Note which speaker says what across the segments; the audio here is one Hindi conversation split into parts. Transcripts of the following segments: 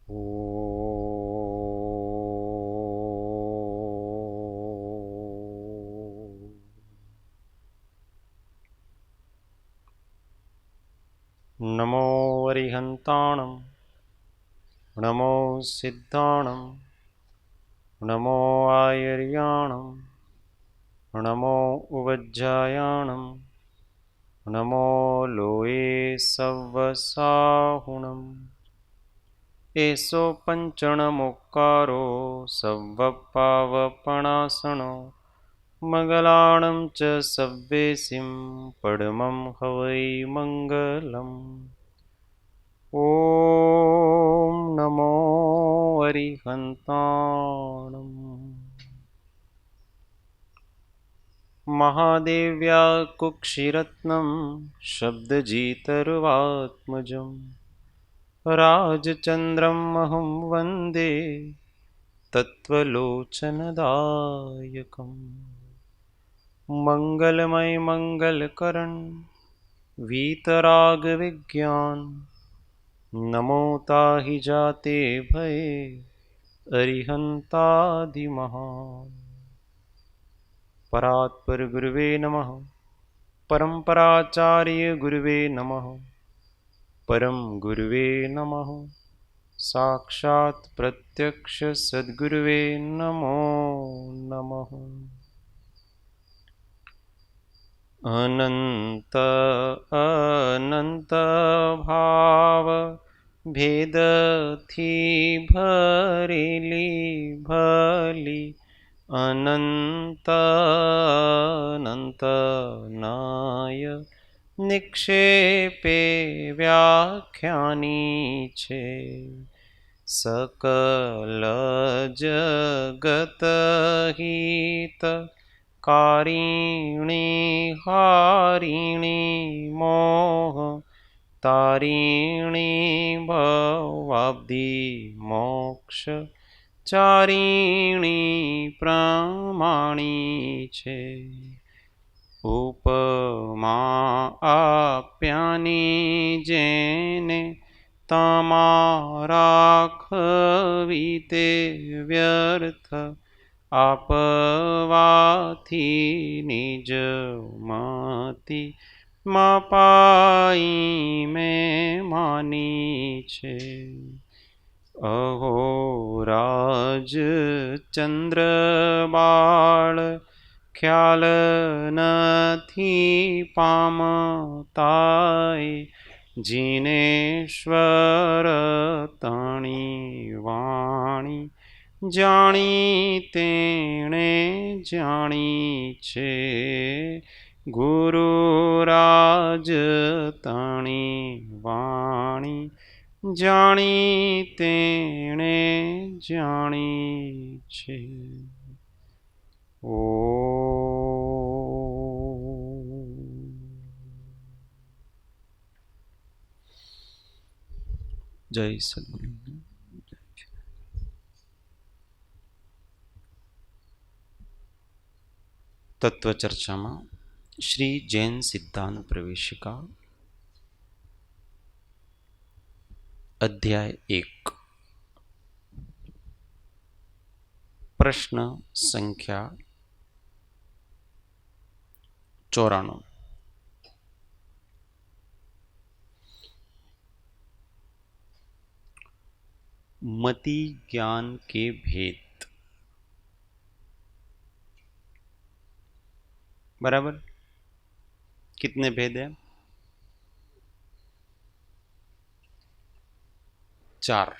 Speaker 1: नमो अरिहन्ताणं नमो सिद्धाणं नमो आयर्याणं नमो उवज्जायाणं नमो लोये सव्वसाहुणम् एषो पञ्चणमुक्कारो सव्वपावपणासनो मङ्गलाणं च सव्वेसिं पडमं हवै मङ्गलम् ॐ नमो अरिहन्ताणम् महादेव्या कुक्षिरत्नं शब्दजितरुवात्मजं राजचन्द्रमहं वन्दे तत्त्वलोचनदायकम् मंगलमय मंगलकरण वीतरागविज्ञान नमो ताहि जाते भये अरिहंतादिमहान् परात्पर गुरुवे नमः परम्पराचार्य गुरुवे नमः परम गुरुवे नमः साक्षात् प्रत्यक्ष सद्गुरुवे नमो नमः अनंत अनंत भाव भेद थी भरेली भली अनंत अनंत नाय निक्षेपे व्याख्यानी छे सकल जगत हित कारिणी हारिणी मोह तारिणी भवाब्धि मोक्ष चारिणी प्रमाणी छे उपमा आप्यानी जेने तमारा खवीते व्यर्थ आपवाथी निज मति मपाई में मानी छे अहो राज चंद्र बाळ ख्याल नथी पामताय जिनेश्वर तणी वाणी जाणी तेणे जाणी छे गुरुराज तणी वाणी जाणी तेणे जाणी छे ओ जय सद्गुरु तत्व चर्चा में श्री जैन सिद्धांत प्रवेशिका अध्याय 1 प्रश्न संख्या 94 मति ज्ञान के भेद बराबर कितने भेद है 4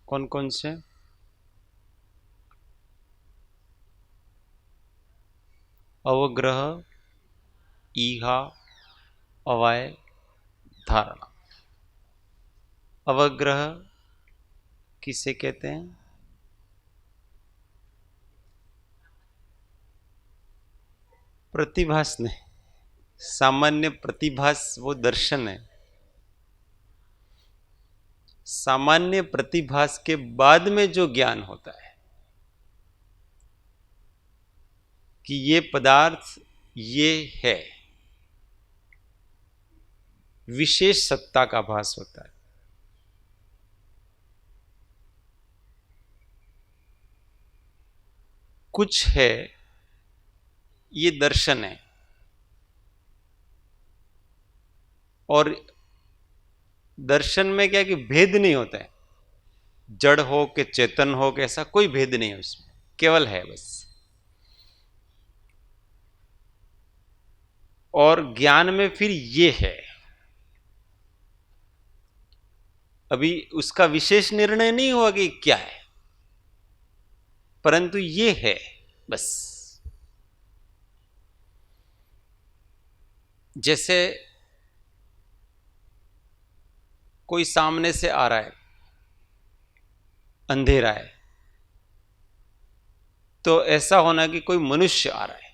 Speaker 1: कौन कौन से अवग्रह ईहा अवाय धारणा अवग्रह किसे कहते हैं प्रतिभास ने सामान्य प्रतिभास वो दर्शन है सामान्य प्रतिभास के बाद में जो ज्ञान होता है कि ये पदार्थ ये है विशेष सत्ता का भास होता है। कुछ है, ये दर्शन है। और दर्शन में क्या कि भेद नहीं होता है, जड़ हो कि चेतन हो कि ऐसा कोई भेद नहीं है उसमें, केवल है बस। और ज्ञान में फिर ये है, अभी उसका विशेष निर्णय नहीं हुआ कि क्या है, परंतु ये है बस। जैसे कोई सामने से आ रहा है, अंधेरा है, तो ऐसा होना कि कोई मनुष्य आ रहा है।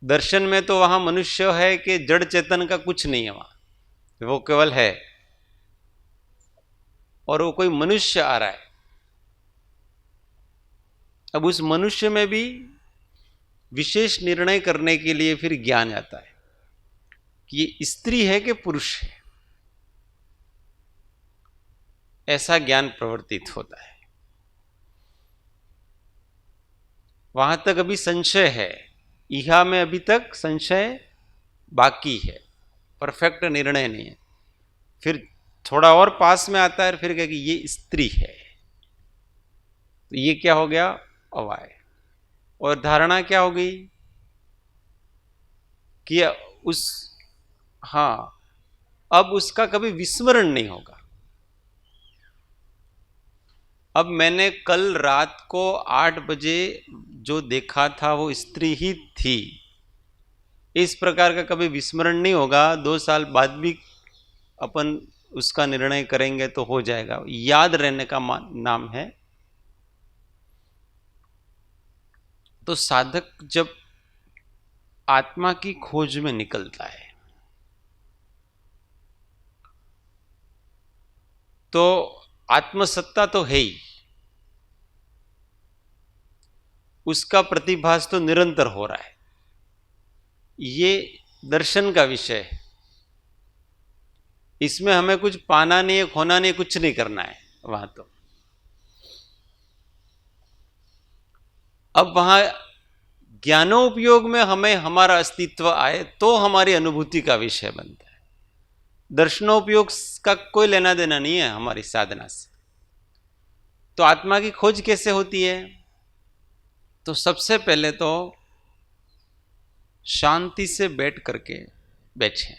Speaker 1: दर्शन में तो वहां मनुष्य है कि जड़ चेतन का कुछ नहीं है वहां, वो केवल है। और वो कोई मनुष्य आ रहा है, अब उस मनुष्य में भी विशेष निर्णय करने के लिए फिर ज्ञान आता है कि ये स्त्री है कि पुरुष है, ऐसा ज्ञान प्रवर्तित होता है। वहां तक अभी संशय है, इहा में अभी तक संशय बाकी है, परफेक्ट निर्णय नहीं है। फिर थोड़ा और पास में आता है, फिर कहे कि ये स्त्री है, तो ये क्या हो गया, अवाय। और धारणा क्या हो गई कि उस, हाँ, अब उसका कभी विस्मरण नहीं होगा। अब मैंने कल रात को 8 बजे जो देखा था वो स्त्री ही थी, इस प्रकार का कभी विस्मरण नहीं होगा। 2 साल बाद भी अपन उसका निर्णय करेंगे तो हो जाएगा, याद रहने का नाम है। तो साधक जब आत्मा की खोज में निकलता है तो आत्मसत्ता तो है ही, उसका प्रतिभास तो निरंतर हो रहा है। ये दर्शन का विषय है, इसमें हमें कुछ पाना नहीं है, खोना नहीं है, कुछ नहीं करना है वहां। तो अब वहां ज्ञानोपयोग में हमें हमारा अस्तित्व आए तो हमारी अनुभूति का विषय बनता है। दर्शनोपयोग का कोई लेना देना नहीं है हमारी साधना से। तो आत्मा की खोज कैसे होती है, तो सबसे पहले तो शांति से बैठ करके बैठे,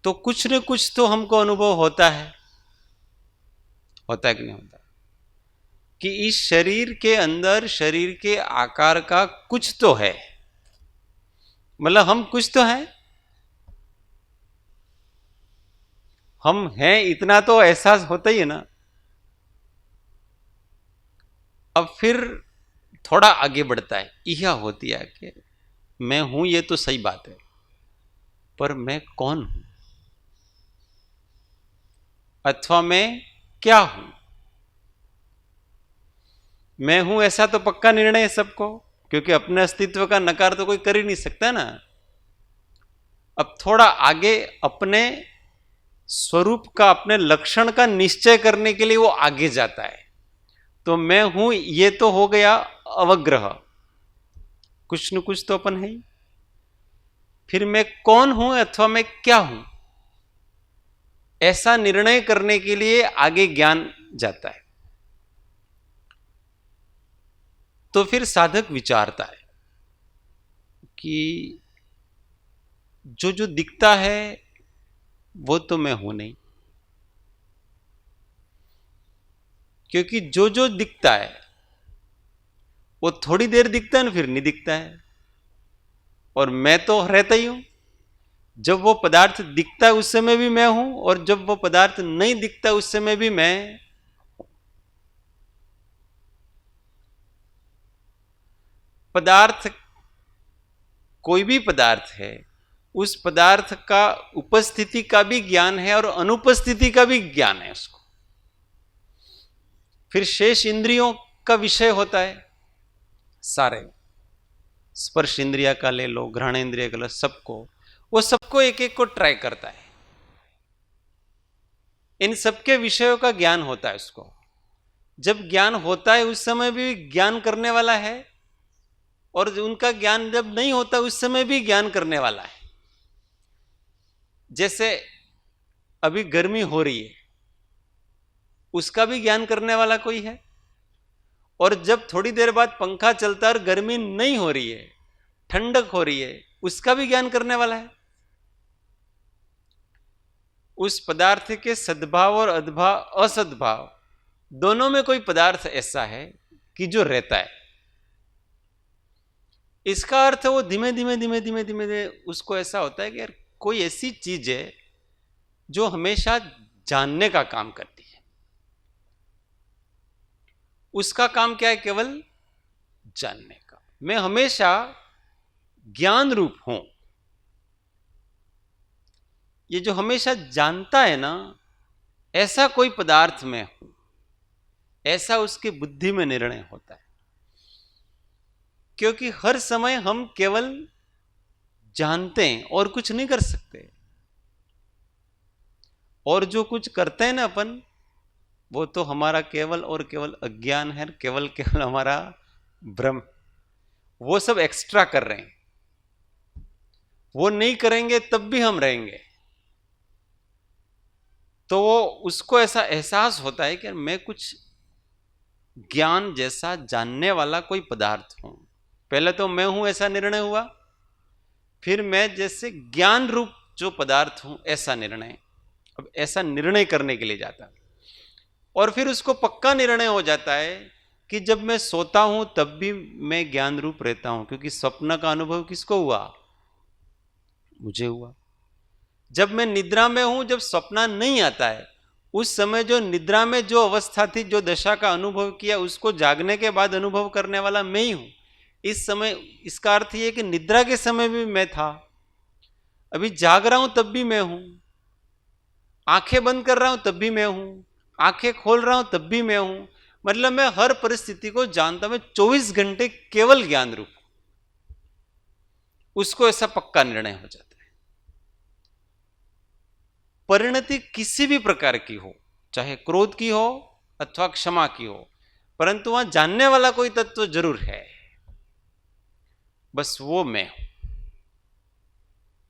Speaker 1: तो कुछ न कुछ तो हमको अनुभव होता है कि नहीं होता, कि इस शरीर के अंदर शरीर के आकार का कुछ तो है, मतलब हम कुछ तो है, हम हैं, इतना तो एहसास होता ही है ना। अब फिर थोड़ा आगे बढ़ता है, यह होती है कि मैं हूं, ये तो सही बात है, पर मैं कौन हूं अथवा मैं क्या हूं। मैं हूं ऐसा तो पक्का निर्णय है सबको, क्योंकि अपने अस्तित्व का नकार तो कोई कर ही नहीं सकता ना। अब थोड़ा आगे अपने स्वरूप का, अपने लक्षण का निश्चय करने के लिए वो आगे जाता है। तो मैं हूं ये तो हो गया अवग्रह, कुछ न कुछ तो अपन है ही। फिर मैं कौन हूं अथवा मैं क्या हूं, ऐसा निर्णय करने के लिए आगे ज्ञान जाता है। तो फिर साधक विचारता है कि जो जो दिखता है वो तो मैं हूं नहीं, क्योंकि जो जो दिखता है वो थोड़ी देर दिखता है ना, फिर नहीं दिखता है। और मैं तो रहता ही हूं, जब वो पदार्थ दिखता है उस समय भी मैं हूं, और जब वो पदार्थ नहीं दिखता उस समय भी मैं। पदार्थ, कोई भी पदार्थ है, उस पदार्थ का उपस्थिति का भी ज्ञान है और अनुपस्थिति का भी ज्ञान है उसको। फिर शेष इंद्रियों का विषय होता है, सारे स्पर्श इंद्रिया का ले लो, घ्राण इंद्रिय का लो, सबको, वो सबको एक एक को ट्राई करता है। इन सबके विषयों का ज्ञान होता है उसको। जब ज्ञान होता है उस समय भी ज्ञान करने वाला है, और उनका ज्ञान जब नहीं होता उस समय भी ज्ञान करने वाला है। जैसे अभी गर्मी हो रही है, उसका भी ज्ञान करने वाला कोई है, और जब थोड़ी देर बाद पंखा चलता है और गर्मी नहीं हो रही है, ठंडक हो रही है, उसका भी ज्ञान करने वाला है। उस पदार्थ के सद्भाव और अद्भाव, असद्भाव दोनों में कोई पदार्थ ऐसा है कि जो रहता है। इसका अर्थ वो धीमे धीमे धीमे धीमे धीमे उसको ऐसा होता है कि यार कोई ऐसी चीज है जो हमेशा जानने का काम करती है। उसका काम क्या है? केवल जानने का। मैं हमेशा ज्ञान रूप हूं। ये जो हमेशा जानता है ना, ऐसा कोई पदार्थ में हूं, ऐसा उसकी बुद्धि में निर्णय होता है। क्योंकि हर समय हम केवल जानते हैं और कुछ नहीं कर सकते, और जो कुछ करते हैं ना अपन, वो तो हमारा केवल और केवल अज्ञान है, केवल केवल हमारा भ्रम। वो सब एक्स्ट्रा कर रहे हैं, वो नहीं करेंगे तब भी हम रहेंगे। तो वो उसको ऐसा एहसास होता है कि मैं कुछ ज्ञान जैसा जानने वाला कोई पदार्थ हूं। पहले तो मैं हूं ऐसा निर्णय हुआ, फिर मैं जैसे ज्ञान रूप जो पदार्थ हूं ऐसा निर्णय। अब ऐसा निर्णय करने के लिए जाता है, और फिर उसको पक्का निर्णय हो जाता है कि जब मैं सोता हूं तब भी मैं ज्ञान रूप रहता हूं, क्योंकि स्वप्न का अनुभव किसको हुआ? मुझे हुआ। जब मैं निद्रा में हूं, जब स्वप्न नहीं आता है, उस समय जो निद्रा में जो अवस्था थी, जो दशा का अनुभव किया, उसको जागने के बाद अनुभव करने वाला मैं ही हूं। इस समय, इसका अर्थ यह कि निद्रा के समय भी मैं था, अभी जाग रहा हूं तब भी मैं हूं, आंखें बंद कर रहा हूं तब भी मैं हूं, आंखें खोल रहा हूं तब भी मैं हूं। मतलब मैं हर परिस्थिति को जानता, मैं 24 घंटे केवल ज्ञान रूप। उसको ऐसा पक्का निर्णय हो जाता है। परिणति किसी भी प्रकार की हो, चाहे क्रोध की हो अथवा क्षमा की हो, परंतु वहां जानने वाला कोई तत्व जरूर है, बस वो मैं हूं।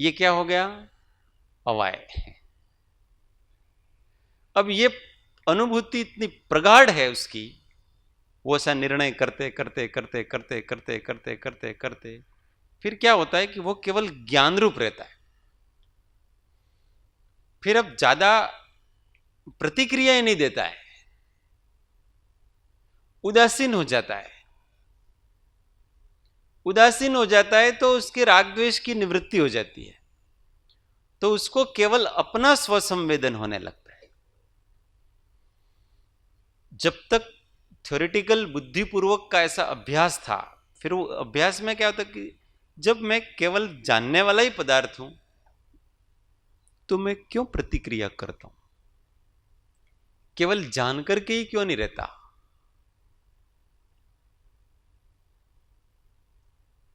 Speaker 1: ये क्या हो गया? अवाय। अब ये अनुभूति इतनी प्रगाढ़ है उसकी, वो ऐसा निर्णय करते करते करते करते करते करते करते करते फिर क्या होता है कि वो केवल ज्ञान रूप रहता है। फिर अब ज्यादा प्रतिक्रियाएं नहीं देता है, उदासीन हो जाता है। उदासीन हो जाता है तो उसके राग द्वेष की निवृत्ति हो जाती है, तो उसको केवल अपना स्वसंवेदन होने लगता है। जब तक थ्योरेटिकल बुद्धिपूर्वक का ऐसा अभ्यास था, फिर वो अभ्यास में क्या होता कि जब मैं केवल जानने वाला ही पदार्थ हूं, तो मैं क्यों प्रतिक्रिया करता हूं? केवल जानकर के ही क्यों नहीं रहता?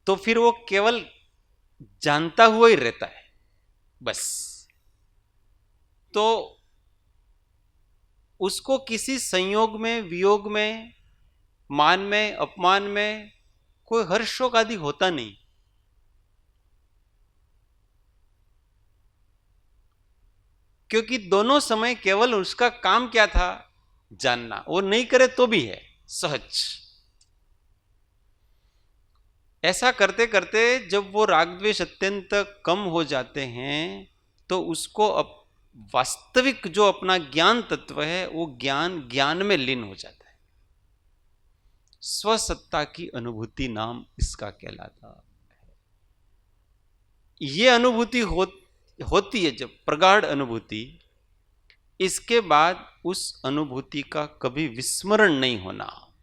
Speaker 1: तो फिर वो केवल जानता हुआ ही रहता है बस। तो उसको किसी संयोग में, वियोग में, मान में, अपमान में कोई हर्ष शोक आदि होता नहीं। क्योंकि दोनों समय केवल उसका काम क्या था? जानना। वो नहीं करे तो भी है सहज। ऐसा करते करते जब वो राग द्वेष अत्यंत कम हो जाते हैं, तो उसको अब वास्तविक जो अपना ज्ञान तत्व है, वो ज्ञान ज्ञान में लीन हो जाता है। स्वसत्ता की अनुभूति नाम इसका कहलाता है। ये अनुभूति होती है जब प्रगाढ़ अनुभूति, इसके बाद उस अनुभूति का कभी विस्मरण नहीं होना,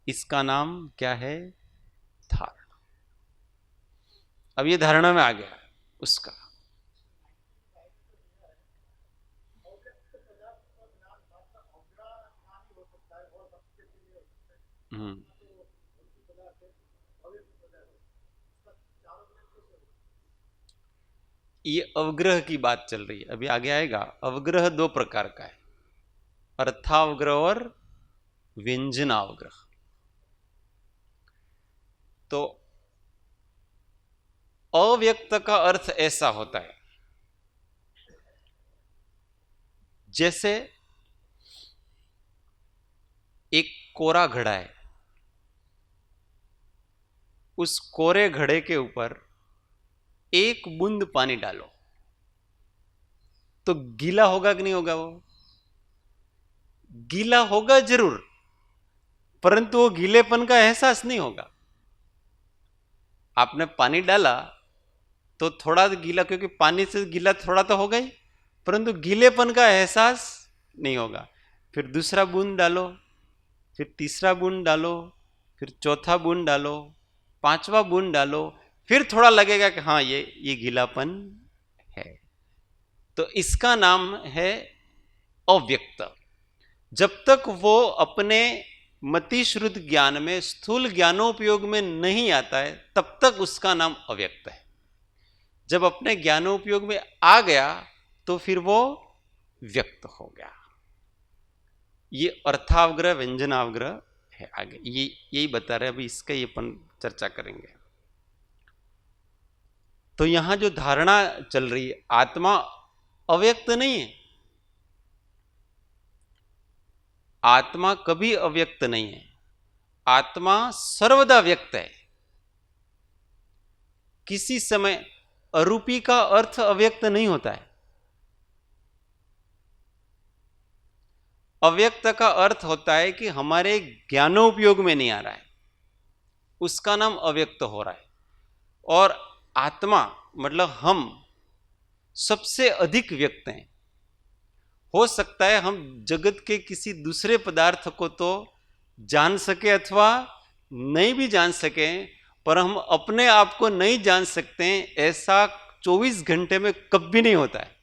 Speaker 1: इसका नाम क्या है? धारणा। अब ये धारणा में आ गया उसका। हम्म। ये अवग्रह की बात चल रही है, अभी आगे आएगा। अवग्रह दो प्रकार का है, अर्थावग्रह और व्यंजनावग्रह। तो अव्यक्त का अर्थ ऐसा होता है जैसे एक कोरा घड़ा है, उस कोरे घड़े के ऊपर एक बूंद पानी डालो तो गीला होगा कि नहीं होगा? वो गीला होगा जरूर, परंतु वो गीलेपन का एहसास नहीं होगा। आपने पानी डाला तो थोड़ा गीला, क्योंकि पानी से गीला थोड़ा तो होगा ही, परंतु गीलेपन का एहसास नहीं होगा। फिर दूसरा बूंद डालो, फिर तीसरा बूंद डालो, फिर चौथा बूंद डालो, पांचवा बूंद डालो, फिर थोड़ा लगेगा कि हाँ ये गीलापन है। तो इसका नाम है अव्यक्त। जब तक वो अपने मतिश्रुत ज्ञान में, स्थूल ज्ञानोपयोग में नहीं आता है, तब तक उसका नाम अव्यक्त है। जब अपने ज्ञानोपयोग में आ गया तो फिर वो व्यक्त हो गया। ये अर्थावग्रह व्यंजनावग्रह है। आगे ये यही बता रहे, अभी इसका ये अपन चर्चा करेंगे। तो यहां जो धारणा चल रही है, आत्मा अव्यक्त नहीं है। आत्मा कभी अव्यक्त नहीं है, आत्मा सर्वदा व्यक्त है। किसी समय अरूपी का अर्थ अव्यक्त नहीं होता है। अव्यक्त का अर्थ होता है कि हमारे ज्ञानोपयोग में नहीं आ रहा है, उसका नाम अव्यक्त हो रहा है। और आत्मा मतलब हम सबसे अधिक व्यक्त हैं। हो सकता है हम जगत के किसी दूसरे पदार्थ को तो जान सके अथवा नहीं भी जान सके, पर हम अपने आप को नहीं जान सकते हैं, ऐसा 24 घंटे में कभी नहीं होता है।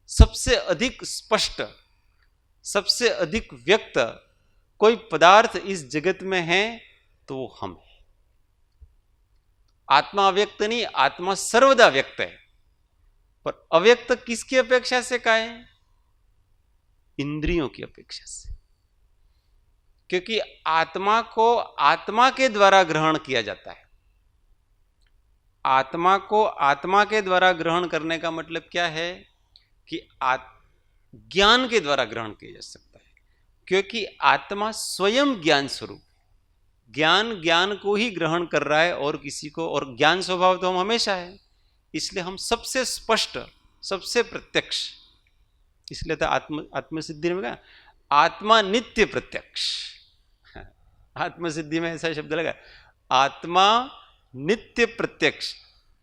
Speaker 1: सबसे अधिक स्पष्ट, सबसे अधिक व्यक्त कोई पदार्थ इस जगत में है तो वो हम है। आत्मा अव्यक्त नहीं, आत्मा सर्वदा व्यक्त है। पर अव्यक्त किसकी अपेक्षा से कहा है? इंद्रियों की अपेक्षा से। क्योंकि आत्मा को आत्मा के द्वारा ग्रहण किया जाता है। आत्मा को आत्मा के द्वारा ग्रहण करने का मतलब क्या है कि ज्ञान के द्वारा ग्रहण किया जा सकता है, क्योंकि आत्मा स्वयं ज्ञान स्वरूप, ज्ञान को ही ग्रहण कर रहा है और किसी को, और ज्ञान स्वभाव तो हम हमेशा है। इसलिए हम सबसे स्पष्ट, सबसे प्रत्यक्ष, इसलिए तो आत्मसिद्धि में कहा आत्मा नित्य प्रत्यक्ष। आत्मसिद्धि में ऐसा शब्द लगा, आत्मा नित्य प्रत्यक्ष।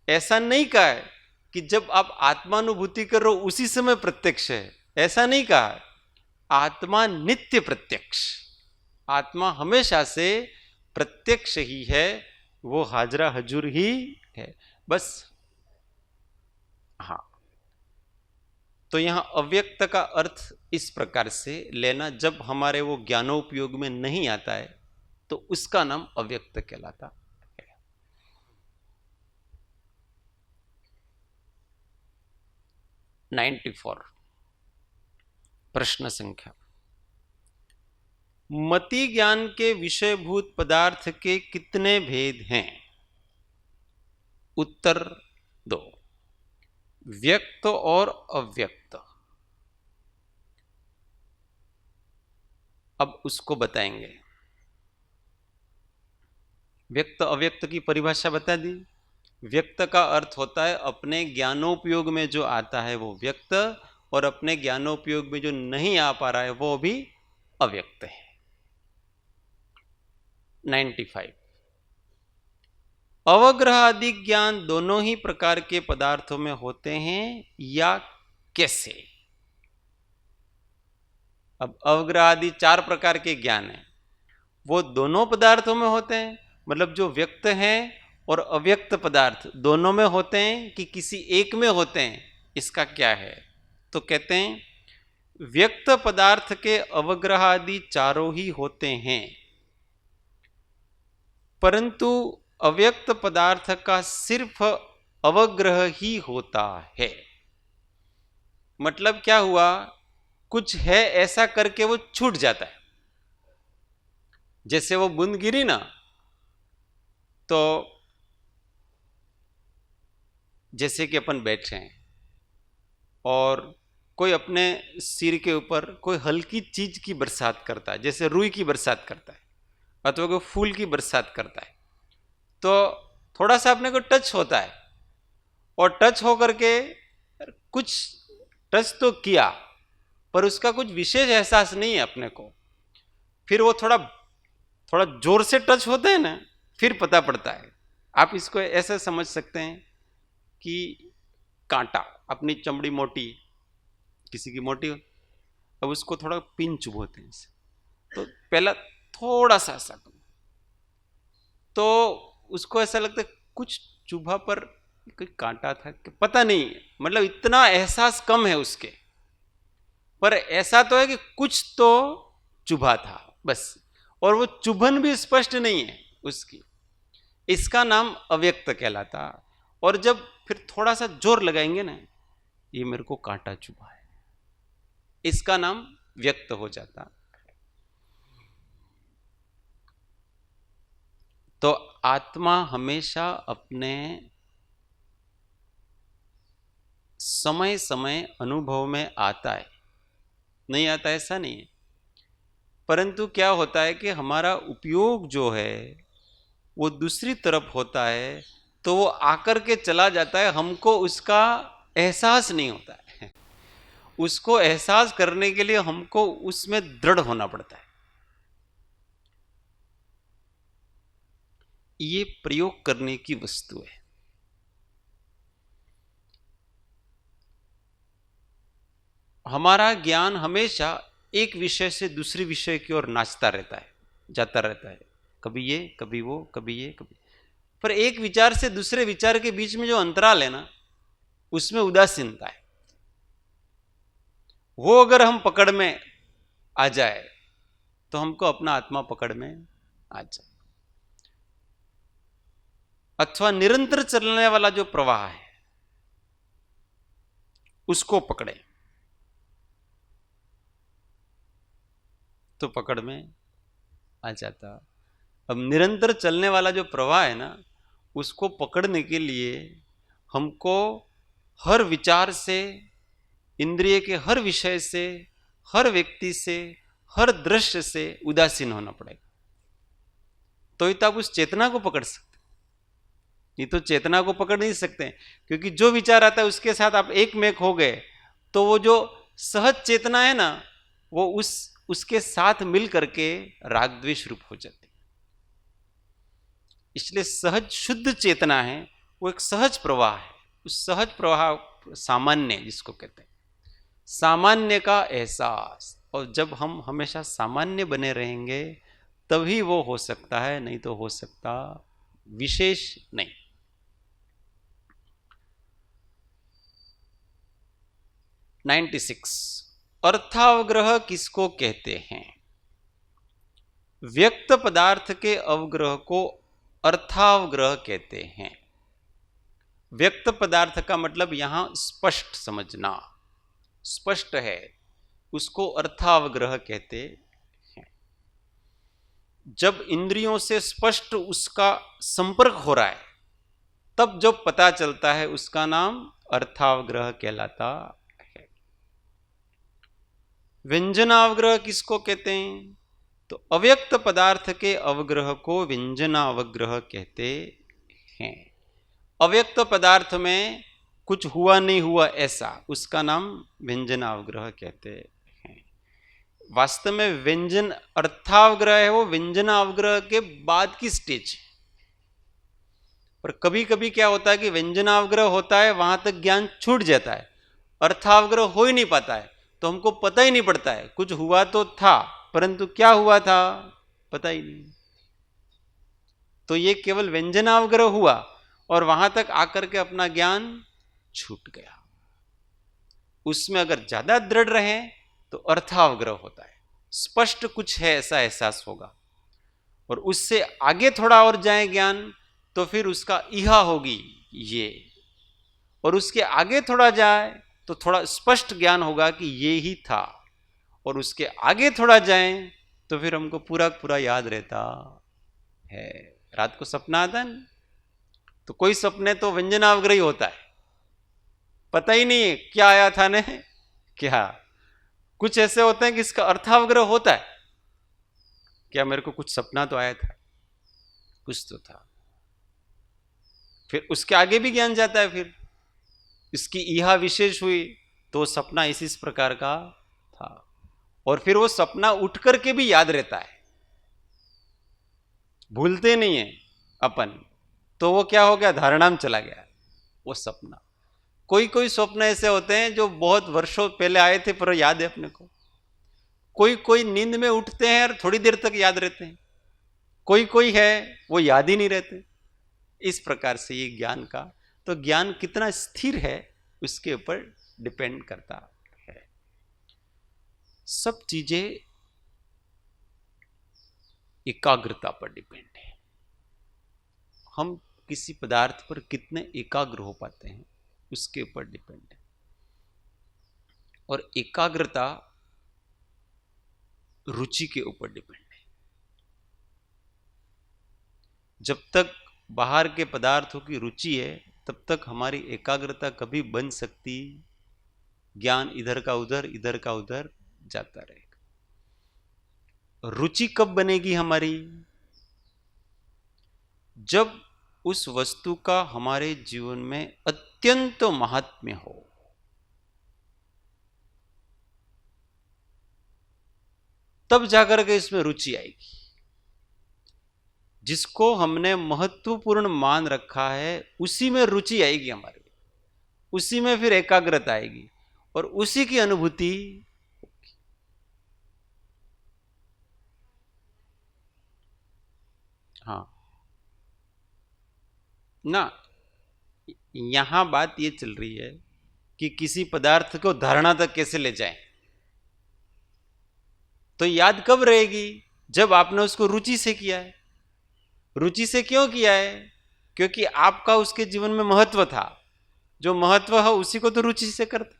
Speaker 1: ऐसा नहीं कहा है कि जब आप आत्मानुभूति कर रहे हो उसी समय प्रत्यक्ष है, ऐसा नहीं कहा। आत्मा नित्य प्रत्यक्ष, आत्मा हमेशा से प्रत्यक्ष ही है, वो हाजरा हजूर ही है बस। हाँ, तो यहां अव्यक्त का अर्थ इस प्रकार से लेना, जब हमारे वो ज्ञानोपयोग में नहीं आता है तो उसका नाम अव्यक्त कहलाता है। 94 प्रश्न संख्या, मति ज्ञान के विषयभूत पदार्थ के कितने भेद हैं? उत्तर दो, व्यक्त और अव्यक्त। अब उसको बताएंगे। व्यक्त अव्यक्त की परिभाषा बता दी। व्यक्त का अर्थ होता है अपने ज्ञानोपयोग में जो आता है वो व्यक्त, और अपने ज्ञानोपयोग में जो नहीं आ पा रहा है वो भी अव्यक्त है। 95, अवग्रह आदि ज्ञान दोनों ही प्रकार के पदार्थों में होते हैं या कैसे? अब अवग्रह आदि 4 प्रकार के ज्ञान हैं, वो दोनों पदार्थों में होते हैं, मतलब जो व्यक्त हैं और अव्यक्त पदार्थ दोनों में होते हैं कि किसी एक में होते हैं, इसका क्या है? तो कहते हैं व्यक्त पदार्थ के अवग्रह आदि चारों ही होते हैं, परंतु अव्यक्त पदार्थ का सिर्फ अवग्रह ही होता है। मतलब क्या हुआ, कुछ है ऐसा करके वो छूट जाता है। जैसे वो बूंद गिरी ना, तो जैसे कि अपन बैठे हैं और कोई अपने सिर के ऊपर कोई हल्की चीज की बरसात करता है, जैसे रुई की बरसात करता है अथवा कोई फूल की बरसात करता है, तो थोड़ा सा अपने को टच होता है और टच होकर के कुछ टच तो किया पर उसका कुछ विशेष एहसास नहीं है अपने को। फिर वो थोड़ा थोड़ा जोर से टच होते हैं ना, फिर पता पड़ता है। आप इसको ऐसे समझ सकते हैं कि कांटा, अपनी चमड़ी मोटी, किसी की मोटी हो, अब उसको थोड़ा पिन चुभोते हैं इसे, तो पहला थोड़ा सा ऐसा तो उसको ऐसा लगता है कुछ चुभा पर कोई कांटा था, पता नहीं, मतलब इतना एहसास कम है उसके, पर ऐसा तो है कि कुछ तो चुभा था बस, और वो चुभन भी स्पष्ट नहीं है उसकी। इसका नाम अव्यक्त कहलाता। और जब फिर थोड़ा सा जोर लगाएंगे ना, ये मेरे को कांटा चुभा है, इसका नाम व्यक्त हो जाता। तो आत्मा हमेशा अपने समय समय अनुभव में आता है, नहीं आता ऐसा नहीं है, परंतु क्या होता है कि हमारा उपयोग जो है वो दूसरी तरफ होता है, तो वो आकर के चला जाता है, हमको उसका एहसास नहीं होता है। उसको एहसास करने के लिए हमको उसमें दृढ़ होना पड़ता है। ये प्रयोग करने की वस्तु है। हमारा ज्ञान हमेशा एक विषय से दूसरे विषय की ओर नाचता रहता है, जाता रहता है, कभी ये कभी वो, कभी ये कभी, पर एक विचार से दूसरे विचार के बीच में जो अंतराल है ना, उसमें उदासीनता है। वो अगर हम पकड़ में आ जाए तो हमको अपना आत्मा पकड़ में आ जाए। अथवा निरंतर चलने वाला जो प्रवाह है उसको पकड़े तो पकड़ में आ जाता। अब निरंतर चलने वाला जो प्रवाह है ना, उसको पकड़ने के लिए हमको हर विचार से, इंद्रिय के हर विषय से, हर व्यक्ति से, हर दृश्य से उदासीन होना पड़ेगा, तो ही तो आप उस चेतना को पकड़ सकते। नहीं तो चेतना को पकड़ नहीं सकते, क्योंकि जो विचार आता है उसके साथ आप एक में एक हो गए, तो वो जो सहज चेतना है ना, वो उसके साथ मिल करके राग द्वेष रूप हो जाती। इसलिए सहज शुद्ध चेतना है, वो एक सहज प्रवाह है। उस सहज प्रवाह सामान्य जिसको कहते हैं, सामान्य का एहसास। और जब हम हमेशा सामान्य बने रहेंगे तभी वो हो सकता है, नहीं तो हो सकता विशेष नहीं। अर्थावग्रह किसको कहते हैं? व्यक्त पदार्थ के अवग्रह को अर्थावग्रह कहते हैं। व्यक्त पदार्थ का मतलब यहां स्पष्ट समझना, स्पष्ट है, उसको अर्थावग्रह कहते हैं। जब इंद्रियों से स्पष्ट उसका संपर्क हो रहा है, तब जब पता चलता है, उसका नाम अर्थावग्रह कहलाता है। व्यंजनावग्रह किसको कहते हैं? तो अव्यक्त पदार्थ के अवग्रह को व्यंजनावग्रह कहते हैं। अव्यक्त पदार्थ में कुछ हुआ नहीं हुआ ऐसा, उसका नाम व्यंजनावग्रह कहते हैं। वास्तव में व्यंजन अर्थावग्रह है, वो व्यंजनावग्रह के बाद की स्टेज। पर कभी कभी क्या होता है कि व्यंजनावग्रह होता है, वहां तक ज्ञान छूट जाता है, अर्थावग्रह हो ही नहीं पाता है, तो हमको पता ही नहीं पड़ता है। कुछ हुआ तो था, परंतु क्या हुआ था पता ही नहीं। तो ये केवल व्यंजनावग्रह हुआ और वहां तक आकर के अपना ज्ञान छूट गया। उसमें अगर ज्यादा दृढ़ रहे तो अर्थावग्रह होता है, स्पष्ट कुछ है ऐसा एहसास होगा। और उससे आगे थोड़ा और जाए ज्ञान, तो फिर उसका इहा होगी, ये और उसके आगे थोड़ा जाए तो थोड़ा स्पष्ट ज्ञान होगा कि ये ही था, और उसके आगे थोड़ा जाएं तो फिर हमको पूरा पूरा याद रहता है। रात को सपना आता है ना, तो कोई सपने तो व्यंजनावग्रही होता है, पता ही नहीं है क्या आया था ने क्या। कुछ ऐसे होते हैं कि इसका अर्थावग्रह होता है, क्या मेरे को कुछ सपना तो आया था, कुछ तो था। फिर उसके आगे भी ज्ञान जाता है, फिर इसकी इहा विशेष हुई तो सपना इस प्रकार का था, और फिर वो सपना उठ करके भी याद रहता है, भूलते नहीं है अपन। तो वो क्या हो गया, धारणा में चला गया वो सपना। कोई कोई स्वप्न ऐसे होते हैं जो बहुत वर्षों पहले आए थे पर याद है अपने को। कोई कोई नींद में उठते हैं और थोड़ी देर तक याद रहते हैं, कोई कोई है वो याद ही नहीं रहते। इस प्रकार से ये ज्ञान का, तो ज्ञान कितना स्थिर है उसके ऊपर डिपेंड करता है। सब चीजें एकाग्रता पर डिपेंड है। हम किसी पदार्थ पर कितने एकाग्र हो पाते हैं उसके ऊपर डिपेंड है। और एकाग्रता रुचि के ऊपर डिपेंड है। जब तक बाहर के पदार्थों की रुचि है तब तक हमारी एकाग्रता कभी बन सकती, ज्ञान इधर का उधर जाता रहेगा। रुचि कब बनेगी हमारी, जब उस वस्तु का हमारे जीवन में अत्यंत महात्म्य हो। तब जाकर के इसमें रुचि आएगी। जिसको हमने महत्वपूर्ण मान रखा है उसी में रुचि आएगी हमारे, उसी में फिर एकाग्रता आएगी और उसी की अनुभूति होगी। हाँ ना, यहां बात ये चल रही है कि किसी पदार्थ को धारणा तक कैसे ले जाएं। तो याद कब रहेगी, जब आपने उसको रुचि से किया है। रुचि से क्यों किया है, क्योंकि आपका उसके जीवन में महत्व था। जो महत्व है उसी को तो रुचि से करते।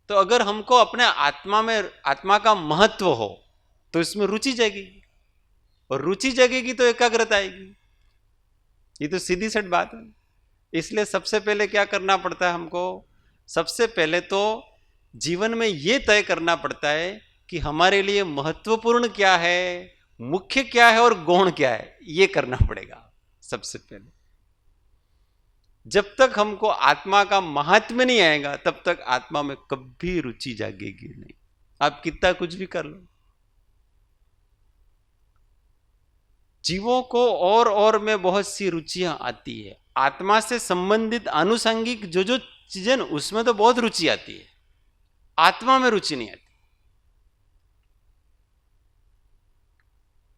Speaker 1: तो अगर हमको अपने आत्मा में, आत्मा का महत्व हो तो इसमें रुचि जगेगी, और रुचि जगेगी तो एकाग्रता आएगी। ये तो सीधी सट बात है। इसलिए सबसे पहले क्या करना पड़ता है हमको, सबसे पहले तो जीवन में यह तय करना पड़ता है कि हमारे लिए महत्वपूर्ण क्या है, मुख्य क्या है और गौण क्या है, यह करना पड़ेगा सबसे पहले। जब तक हमको आत्मा का महात्म्य नहीं आएगा तब तक आत्मा में कभी रुचि जागेगी नहीं, आप कितना कुछ भी कर लो। जीवों को और में बहुत सी रुचियां आती है, आत्मा से संबंधित आनुषंगिक जो चीजें उसमें तो बहुत रुचि आती है, आत्मा में रुचि नहीं आती।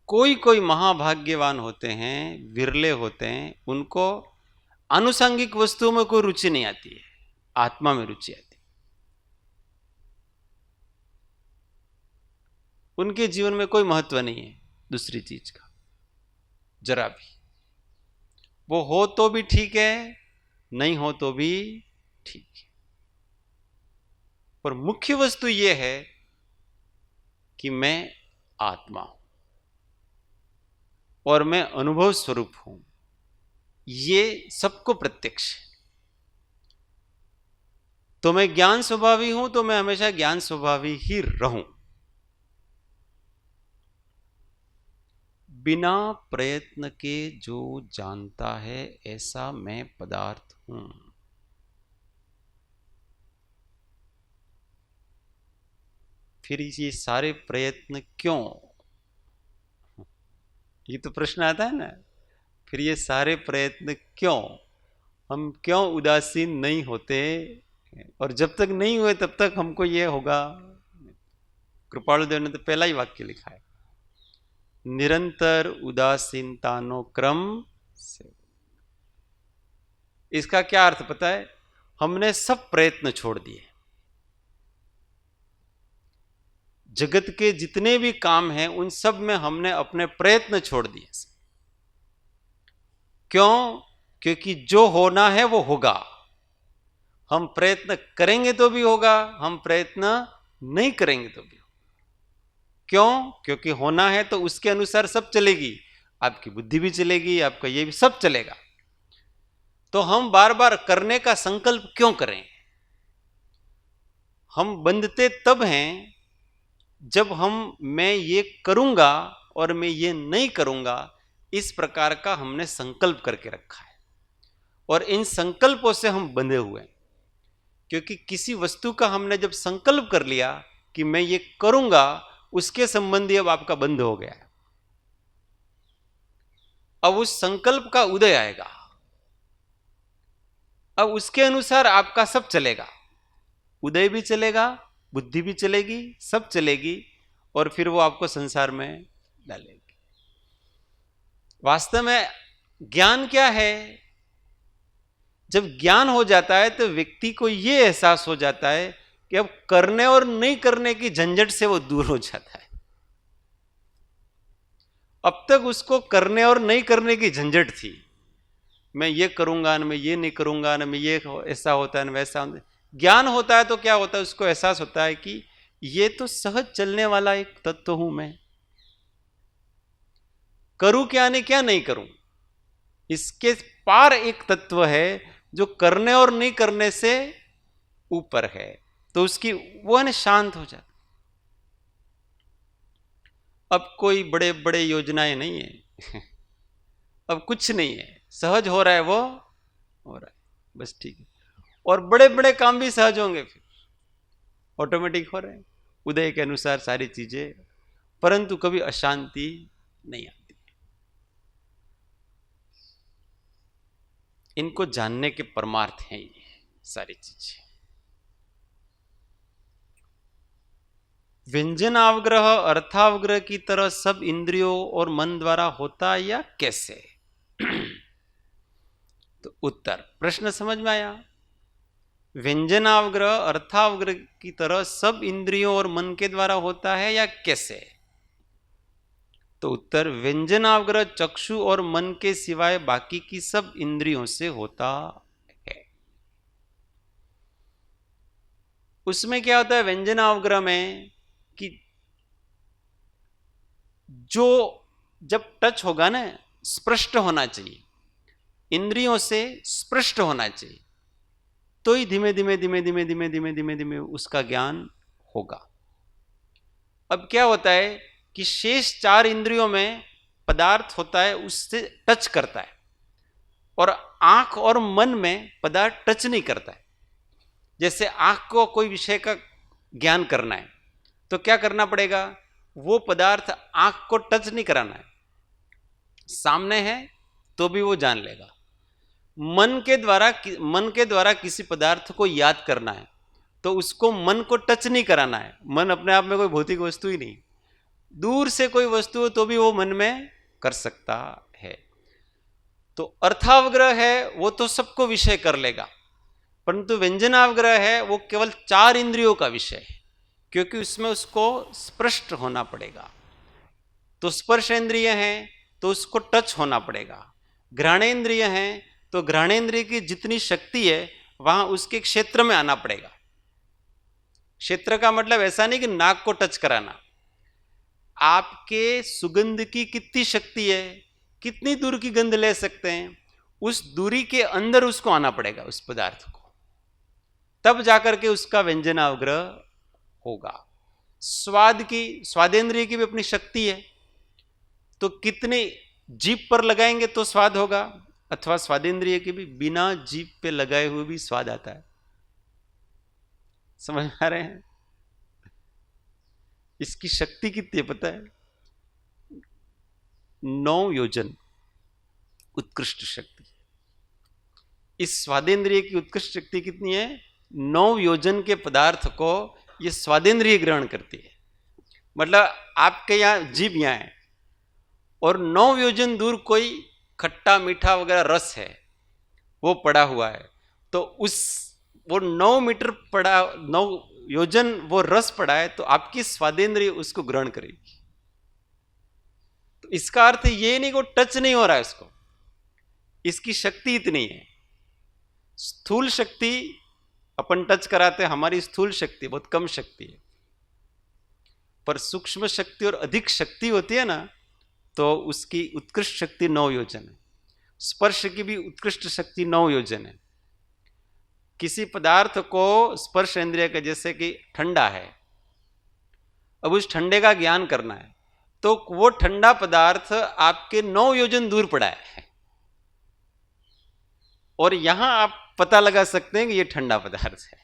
Speaker 1: कोई कोई महाभाग्यवान होते हैं, विरले होते हैं, उनको आनुषंगिक वस्तुओं में कोई रुचि नहीं आती है, आत्मा में रुचि आती है। उनके जीवन में कोई महत्व नहीं है दूसरी चीज का, जरा भी। वो हो तो भी ठीक है, नहीं हो तो भी ठीक है, पर मुख्य वस्तु यह है कि मैं आत्मा हूं और मैं अनुभव स्वरूप हूं, ये सबको प्रत्यक्ष है। तो मैं ज्ञान स्वभावी हूं तो मैं हमेशा ज्ञान स्वभावी ही रहूं। बिना प्रयत्न के जो जानता है ऐसा मैं पदार्थ हूं। फिर ये सारे प्रयत्न क्यों, ये तो प्रश्न आता है ना। फिर ये सारे प्रयत्न क्यों, हम क्यों उदासीन नहीं होते, और जब तक नहीं हुए तब तक हमको ये होगा। कृपालु देव ने तो पहला ही वाक्य लिखा है, निरंतर उदासीनतानो क्रम से। इसका क्या अर्थ पता है, हमने सब प्रयत्न छोड़ दिए। जगत के जितने भी काम हैं उन सब में हमने अपने प्रयत्न छोड़ दिए। क्यों, क्योंकि जो होना है वो होगा, हम प्रयत्न करेंगे तो भी होगा, हम प्रयत्न नहीं करेंगे तो भी होगा। क्यों? क्योंकि होना है तो उसके अनुसार सब चलेगी, आपकी बुद्धि भी चलेगी, आपका ये भी सब चलेगा। तो हम बार बार करने का संकल्प क्यों करें? हम बंधते तब हैं जब मैं ये करूंगा और मैं ये नहीं करूंगा, इस प्रकार का हमने संकल्प करके रखा है। और इन संकल्पों से हम बंधे हुए हैं, क्योंकि किसी वस्तु का हमने जब संकल्प कर लिया कि मैं ये करूंगा, उसके संबंधी अब आपका बंध हो गया है। अब उस संकल्प का उदय आएगा, अब उसके अनुसार आपका सब चलेगा, उदय भी चलेगा, बुद्धि भी चलेगी, सब चलेगी, और फिर वो आपको संसार में डालेगी। वास्तव में ज्ञान क्या है? जब ज्ञान हो जाता है तो व्यक्ति को यह एहसास हो जाता है कि अब करने और नहीं करने की झंझट से वो दूर हो जाता है। अब तक उसको करने और नहीं करने की झंझट थी, मैं ये करूंगा ना, मैं ये नहीं करूंगा ना, मैं ये ऐसा होता है ना वैसा होता है। ज्ञान होता है तो क्या होता है? उसको एहसास होता है कि ये तो सहज चलने वाला एक तत्व हूं मैं, करूं क्या नहीं, क्या नहीं करूं, इसके पार एक तत्व है जो करने और नहीं करने से ऊपर है। तो उसकी वो है ना, शांत हो जाता। अब कोई बड़े बड़े योजनाएं नहीं है अब कुछ नहीं है, सहज हो रहा है, वो हो रहा है, बस ठीक है। और बड़े बड़े काम भी सहज होंगे, फिर ऑटोमेटिक हो रहे हैं उदय के अनुसार सारी चीजें, परंतु कभी अशांति नहीं आती। इनको जानने के परमार्थ हैं ये सारी चीजें। व्यंजनावग्रह अर्थावग्रह की तरह सब इंद्रियों और मन द्वारा होता या कैसे? तो उत्तर, प्रश्न समझ में आया? व्यंजनावग्रह अर्थावग्रह की तरह सब इंद्रियों और मन के द्वारा होता है या कैसे? तो उत्तर, व्यंजनावग्रह चक्षु और मन के सिवाय बाकी की सब इंद्रियों से होता है। उसमें क्या होता है व्यंजनावग्रह में कि जो जब टच होगा ना, स्पष्ट होना चाहिए, इंद्रियों से स्पष्ट होना चाहिए, तो ही धीमे धीमे धीमे धीमे धीमे धीमे धीमे धीमे उसका ज्ञान होगा। अब क्या होता है कि शेष चार इंद्रियों में पदार्थ होता है, उससे टच करता है, और आंख और मन में पदार्थ टच नहीं करता है। जैसे आंख को कोई विषय का ज्ञान करना है तो क्या करना पड़ेगा? वो पदार्थ आंख को टच नहीं कराना है, सामने है तो भी वो जान लेगा। मन के द्वारा किसी पदार्थ को याद करना है तो उसको मन को टच नहीं कराना है। मन अपने आप में कोई भौतिक वस्तु ही नहीं, दूर से कोई वस्तु हो तो भी वो मन में कर सकता है। तो अर्थावग्रह है वो तो सबको विषय कर लेगा, परंतु व्यंजनावग्रह है वो केवल चार इंद्रियों का विषय है, क्योंकि उसमें उसको स्पष्ट होना पड़ेगा। तो स्पर्शेंद्रिय है तो उसको टच होना पड़ेगा, घ्राणेन्द्रिय है तो घ्राणेन्द्रिय की जितनी शक्ति है वहां उसके क्षेत्र में आना पड़ेगा। क्षेत्र का मतलब ऐसा नहीं कि नाक को टच कराना, आपके सुगंध की कितनी शक्ति है, कितनी दूर की गंध ले सकते हैं, उस दूरी के अंदर उसको आना पड़ेगा उस पदार्थ को, तब जाकर के उसका व्यंजनावग्रह होगा। स्वादेंद्रिय की भी अपनी शक्ति है, तो कितनी जीभ पर लगाएंगे तो स्वाद होगा, अथवा स्वादेंद्रिय की भी बिना जीभ पे लगाए हुए भी स्वाद आता है। समझ आ रहे हैं? इसकी शक्ति कितनी है पता है? 9 योजन उत्कृष्ट शक्ति। इस स्वादेंद्रिय की उत्कृष्ट शक्ति कितनी है? 9 योजन के पदार्थ को ये स्वादेंद्रिय ग्रहण करती है। मतलब आपके यहां जीभ यहां है और 9 योजन दूर कोई खट्टा मीठा वगैरह रस है वो पड़ा हुआ है, तो वो 9 मीटर पड़ा, 9 योजन वो रस पड़ा है, तो आपकी स्वादेंद्रिय उसको ग्रहण करेगी। तो इसका अर्थ ये नहीं कि टच नहीं हो रहा है उसको, इसकी शक्ति इतनी है। स्थूल शक्ति अपन टच कराते, हमारी स्थूल शक्ति बहुत कम शक्ति है, पर सूक्ष्म शक्ति और अधिक शक्ति होती है ना, तो उसकी उत्कृष्ट शक्ति 9 योजन है। स्पर्श की भी उत्कृष्ट शक्ति 9 योजन है। किसी पदार्थ को स्पर्श इंद्रिय के, जैसे कि ठंडा है, अब उस ठंडे का ज्ञान करना है, तो वो ठंडा पदार्थ आपके 9 योजन दूर पड़ा है, और यहां आप पता लगा सकते हैं कि ये ठंडा पदार्थ है,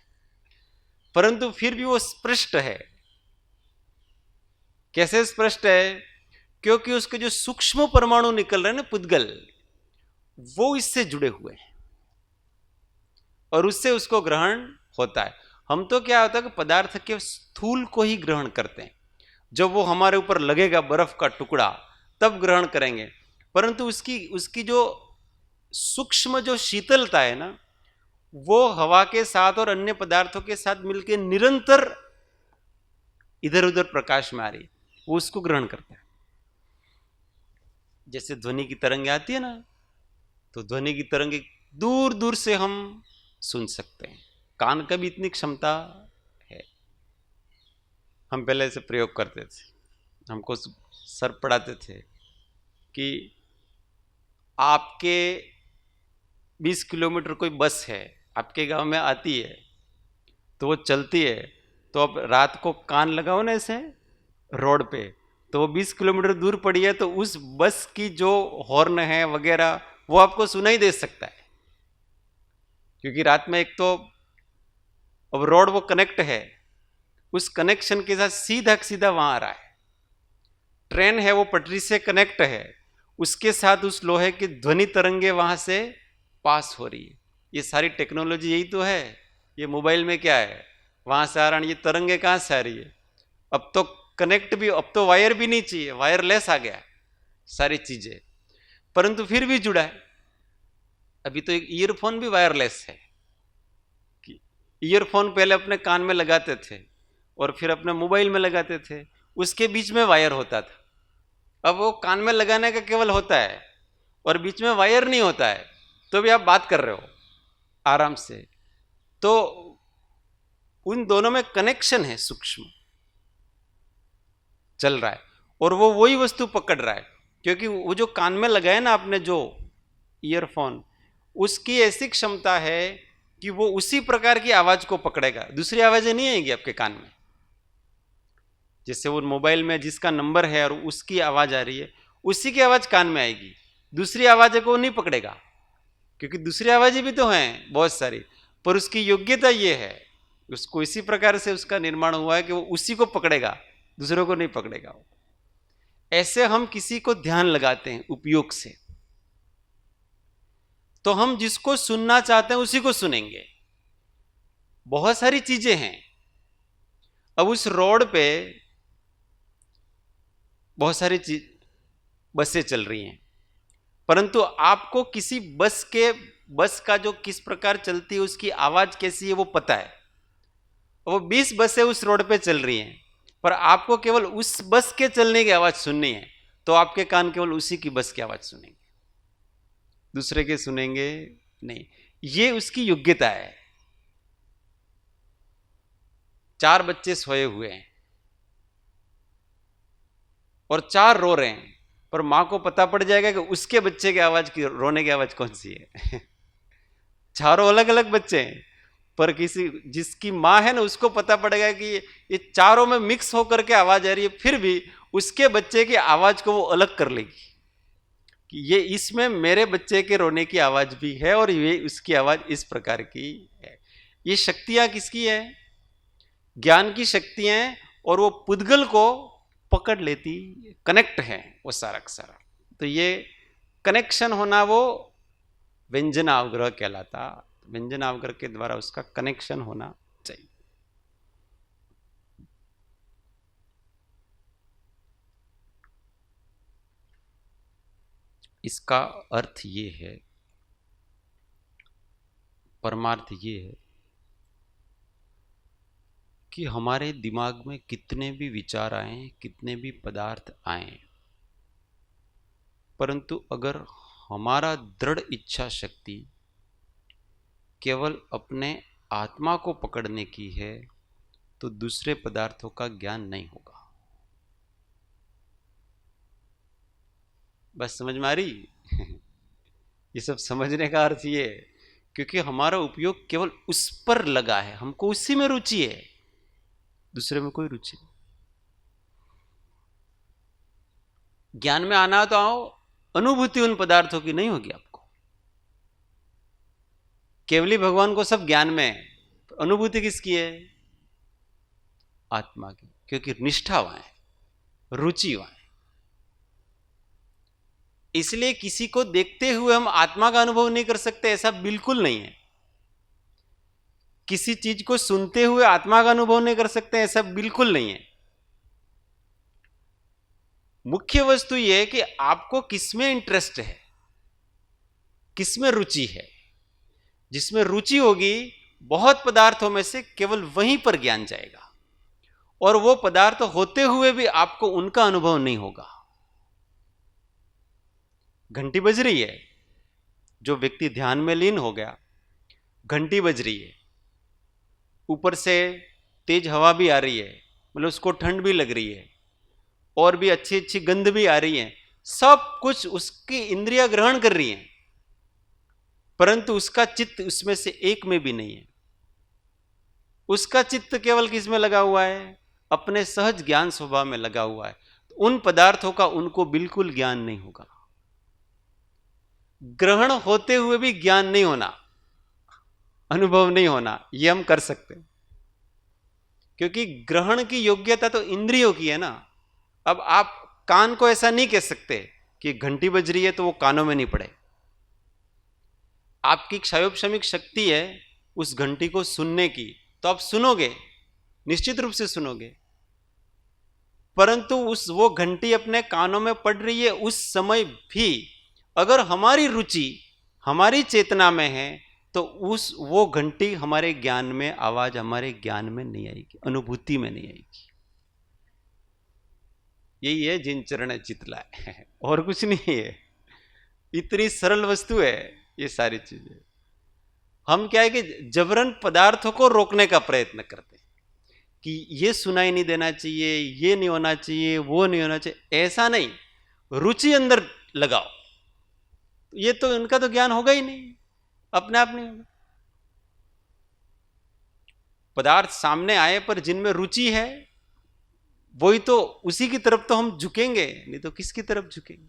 Speaker 1: परंतु फिर भी वो स्पष्ट है। कैसे स्पष्ट है? क्योंकि उसके जो सूक्ष्म परमाणु निकल रहे हैं ना, पुद्गल, वो इससे जुड़े हुए हैं और उससे उसको ग्रहण होता है। हम तो क्या होता है कि पदार्थ के स्थूल को ही ग्रहण करते हैं, जब वो हमारे ऊपर लगेगा बर्फ का टुकड़ा तब ग्रहण करेंगे, परंतु उसकी जो सूक्ष्म जो शीतलता है ना, वो हवा के साथ और अन्य पदार्थों के साथ मिलकर निरंतर इधर उधर प्रकाश में आ रही है, वो उसको ग्रहण करता है। जैसे ध्वनि की तरंग आती है ना, तो ध्वनि की तरंग दूर दूर से हम सुन सकते हैं, कान का भी इतनी क्षमता है। हम पहले से प्रयोग करते थे, हमको सर पढ़ाते थे कि आपके 20 किलोमीटर कोई बस है, आपके गांव में आती है, तो वो चलती है, तो अब रात को कान लगाओ ना ऐसे रोड पे, तो वो 20 किलोमीटर दूर पड़ी है, तो उस बस की जो हॉर्न है वगैरह वो आपको सुनाई दे सकता है, क्योंकि रात में एक तो अब रोड वो कनेक्ट है, उस कनेक्शन के साथ सीधा सीधा वहां आ रहा है। ट्रेन है वो पटरी से कनेक्ट है, उसके साथ उस लोहे की ध्वनि तरंगे वहां से पास हो रही है। ये सारी टेक्नोलॉजी यही तो है। ये मोबाइल में क्या है, वहां से आ रहा है, ये तरंगे कहां से आ रही है। अब तो कनेक्ट भी, अब तो वायर भी नहीं चाहिए, वायरलेस आ गया सारी चीजें, परंतु फिर भी जुड़ा है। अभी तो एक ईयरफोन भी वायरलेस है कि ईयरफोन पहले अपने कान में लगाते थे और फिर अपने मोबाइल में लगाते थे, उसके बीच में वायर होता था। अब वो कान में लगाने का केवल होता है और बीच में वायर नहीं होता है, तो भी आप बात कर रहे हो आराम से। तो उन दोनों में कनेक्शन है, सूक्ष्म चल रहा है और वो वही वस्तु पकड़ रहा है, क्योंकि वो जो कान में लगाए ना आपने जो ईयरफोन, उसकी ऐसी क्षमता है कि वो उसी प्रकार की आवाज को पकड़ेगा, दूसरी आवाजें नहीं आएगी आपके कान में। जैसे वो मोबाइल में जिसका नंबर है और उसकी आवाज आ रही है, उसी की आवाज कान में आएगी, दूसरी आवाजें को नहीं पकड़ेगा, क्योंकि दूसरी आवाजें भी तो हैं बहुत सारी, पर उसकी योग्यता ये है, उसको इसी प्रकार से उसका निर्माण हुआ है कि वो उसी को पकड़ेगा, दूसरों को नहीं पकड़ेगा। ऐसे हम किसी को ध्यान लगाते हैं उपयोग से, तो हम जिसको सुनना चाहते हैं उसी को सुनेंगे। बहुत सारी चीजें हैं। अब उस रोड पे बहुत सारी बसें चल रही हैं, परंतु आपको किसी बस का जो किस प्रकार चलती है, उसकी आवाज कैसी है वो पता है। वो 20 बसें उस रोड पे चल रही हैं, पर आपको केवल उस बस के चलने की आवाज सुननी है, तो आपके कान केवल उसी की बस की आवाज सुनेंगे, दूसरे के सुनेंगे नहीं। ये उसकी योग्यता है। 4 बच्चे सोए हुए हैं और 4 रो रहे हैं, पर मां को पता पड़ जाएगा कि उसके बच्चे की आवाज की, रोने की आवाज कौन सी है। चारों अलग अलग बच्चे हैं, पर किसी जिसकी मां है ना, उसको पता पड़ेगा कि ये चारों में मिक्स होकर के आवाज आ रही है, फिर भी उसके बच्चे की आवाज को वो अलग कर लेगी कि ये इसमें मेरे बच्चे के रोने की आवाज भी है और ये उसकी आवाज इस प्रकार की है। ये शक्तियां किसकी है? ज्ञान की शक्तियां, और वो पुद्गल को पकड़ लेती, कनेक्ट है वो सारा का सारा। तो ये कनेक्शन होना वो व्यंजनावग्रह कहलाता। व्यंजनावग्रह के द्वारा उसका कनेक्शन होना चाहिए। इसका अर्थ ये है, परमार्थ ये है कि हमारे दिमाग में कितने भी विचार आए, कितने भी पदार्थ आए, परंतु अगर हमारा दृढ़ इच्छा शक्ति केवल अपने आत्मा को पकड़ने की है तो दूसरे पदार्थों का ज्ञान नहीं होगा। बस समझ में आ रही? ये सब समझने का अर्थ ये है, क्योंकि हमारा उपयोग केवल उस पर लगा है, हमको उसी में रुचि है, दूसरे में कोई रुचि नहीं। ज्ञान में आना तो आओ, अनुभूति उन पदार्थों की नहीं होगी आपको। केवली भगवान को सब ज्ञान में है, अनुभूति किसकी है? आत्मा की, क्योंकि निष्ठा वहां है, रुचि वहां है। इसलिए किसी को देखते हुए हम आत्मा का अनुभव नहीं कर सकते, ऐसा बिल्कुल नहीं है। किसी चीज को सुनते हुए आत्मा का अनुभव नहीं कर सकते, ऐसा बिल्कुल नहीं है। मुख्य वस्तु यह है कि आपको किसमें इंटरेस्ट है, किसमें रुचि है। जिसमें रुचि होगी, बहुत पदार्थों में से केवल वहीं पर ज्ञान जाएगा, और वो पदार्थ होते हुए भी आपको उनका अनुभव नहीं होगा। घंटी बज रही है, जो व्यक्ति ध्यान में लीन हो गया, घंटी बज रही है, ऊपर से तेज हवा भी आ रही है, मतलब उसको ठंड भी लग रही है, और भी अच्छी अच्छी गंध भी आ रही है, सब कुछ उसकी इंद्रियां ग्रहण कर रही हैं, परंतु उसका चित्त उसमें से एक में भी नहीं है। उसका चित्त केवल किस में लगा हुआ है? अपने सहज ज्ञान स्वभाव में लगा हुआ है। उन पदार्थों का उनको बिल्कुल ज्ञान नहीं होगा। ग्रहण होते हुए भी ज्ञान नहीं होना, अनुभव नहीं होना, यह हम कर सकते हैं, क्योंकि ग्रहण की योग्यता तो इंद्रियों की है ना। अब आप कान को ऐसा नहीं कह सकते कि घंटी बज रही है तो वो कानों में नहीं पड़े। आपकी क्षयोपशमिक शक्ति है उस घंटी को सुनने की, तो आप सुनोगे, निश्चित रूप से सुनोगे, परंतु वो घंटी अपने कानों में पड़ रही है उस समय भी अगर हमारी रुचि हमारी चेतना में है तो वो घंटी हमारे ज्ञान में, आवाज हमारे ज्ञान में नहीं आएगी, अनुभूति में नहीं आएगी। यही है जिन चरण चितलाए, और कुछ नहीं है। इतनी सरल वस्तु है ये सारी चीजें। हम क्या है कि जबरन पदार्थों को रोकने का प्रयत्न करते हैं कि ये सुनाई नहीं देना चाहिए, ये नहीं होना चाहिए, वो नहीं होना चाहिए। ऐसा नहीं, रुचि अंदर लगाओ, ये तो इनका तो ज्ञान होगा ही नहीं, अपने आप नहीं होगा। पदार्थ सामने आए पर जिनमें रुचि है वही तो, उसी की तरफ तो हम झुकेंगे, नहीं तो किसकी तरफ झुकेंगे?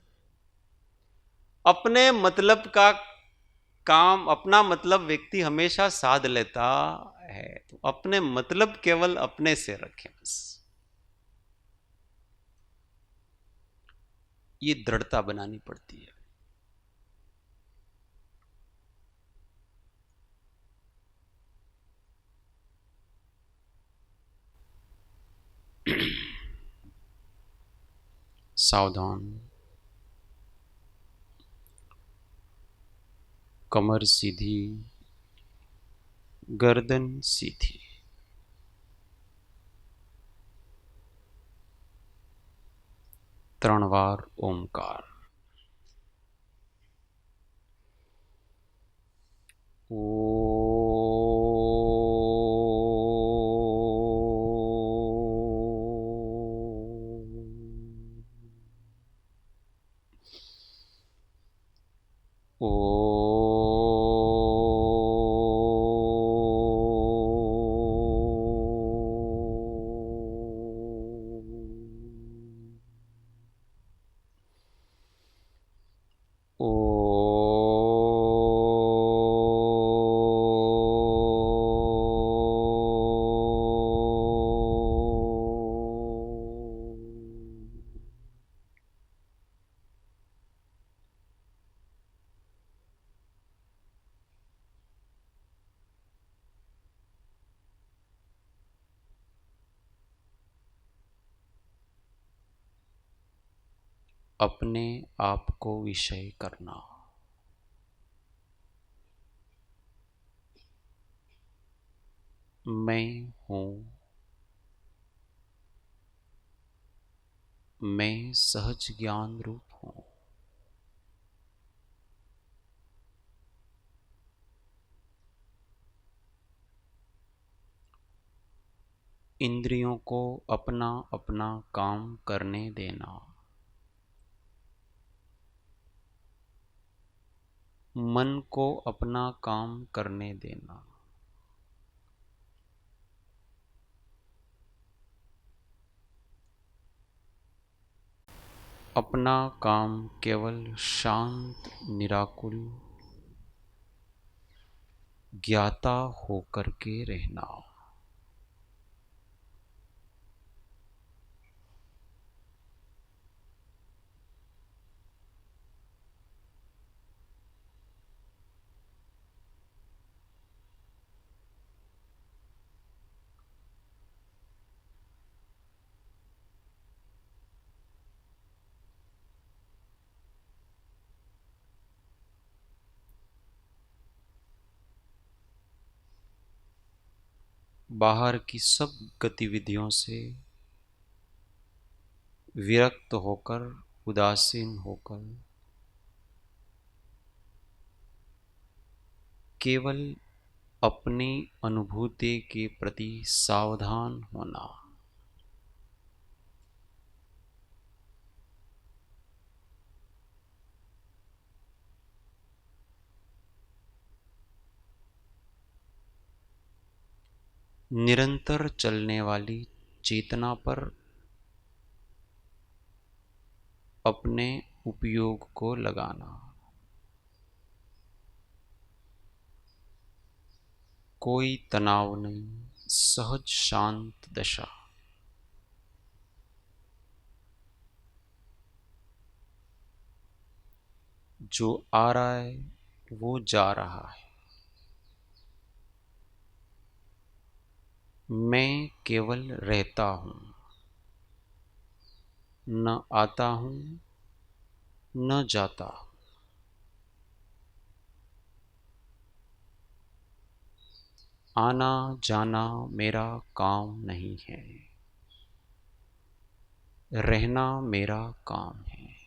Speaker 1: अपने मतलब का काम, अपना मतलब व्यक्ति हमेशा साध लेता है, तो अपने मतलब केवल अपने से रखें बस। ये दृढ़ता बनानी पड़ती है। सावधान, कमर सीधी, गर्दन सीधी, त्रणवार ओमकार। अपने आप को विषय करना। मैं हूं, मैं सहज ज्ञान रूप हूं। इंद्रियों को अपना अपना काम करने देना, मन को अपना काम करने देना, अपना काम केवल शांत निराकुल ज्ञाता होकर के रहना। बाहर की सब गतिविधियों से विरक्त होकर, उदासीन होकर केवल अपनी अनुभूति के प्रति सावधान होना। निरंतर चलने वाली चेतना पर अपने उपयोग को लगाना। कोई तनाव नहीं, सहज शांत दशा। जो आ रहा है वो जा रहा है, मैं केवल रहता हूं, न आता हूं न जाता। आना जाना मेरा काम नहीं है, रहना मेरा काम है।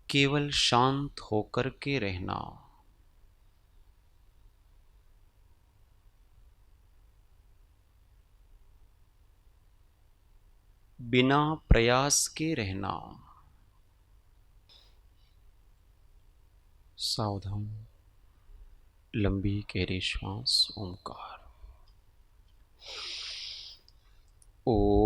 Speaker 1: केवल शांत होकर के रहना, बिना प्रयास के रहना। सावधान, लंबी गहरी श्वास, ओंकार। ओ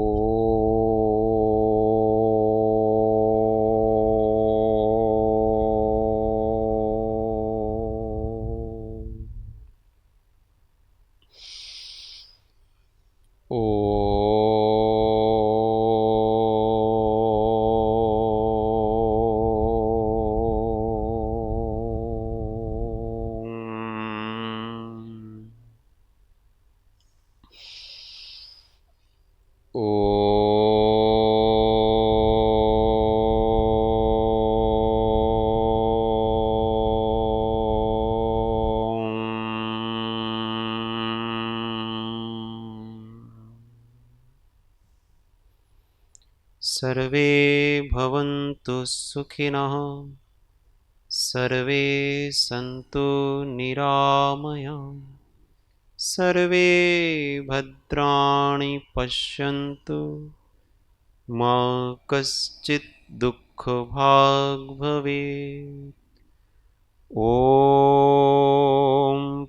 Speaker 1: सर्वे भवन्तु सुखिनः, सर्वे सन्तु निरामयाः, सर्वे भद्राणि पश्यन्तु, मा कश्चित् दुःखभाग् भवेत्। ॐ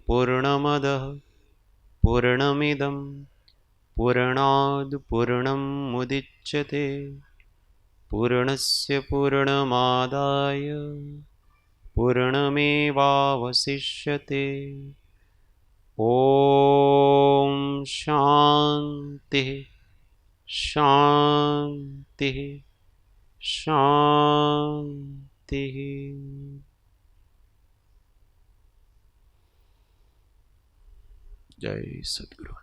Speaker 1: पूर्णमदः पूर्णमिदं पूर्णाद् पूर्णं मुदिच्यते, पूर्णस्य पूर्णमादाय पूर्णमेवावशिष्यते। ॐ शान्तिः शान्तिः शान्तिः। जय सद्गुरु।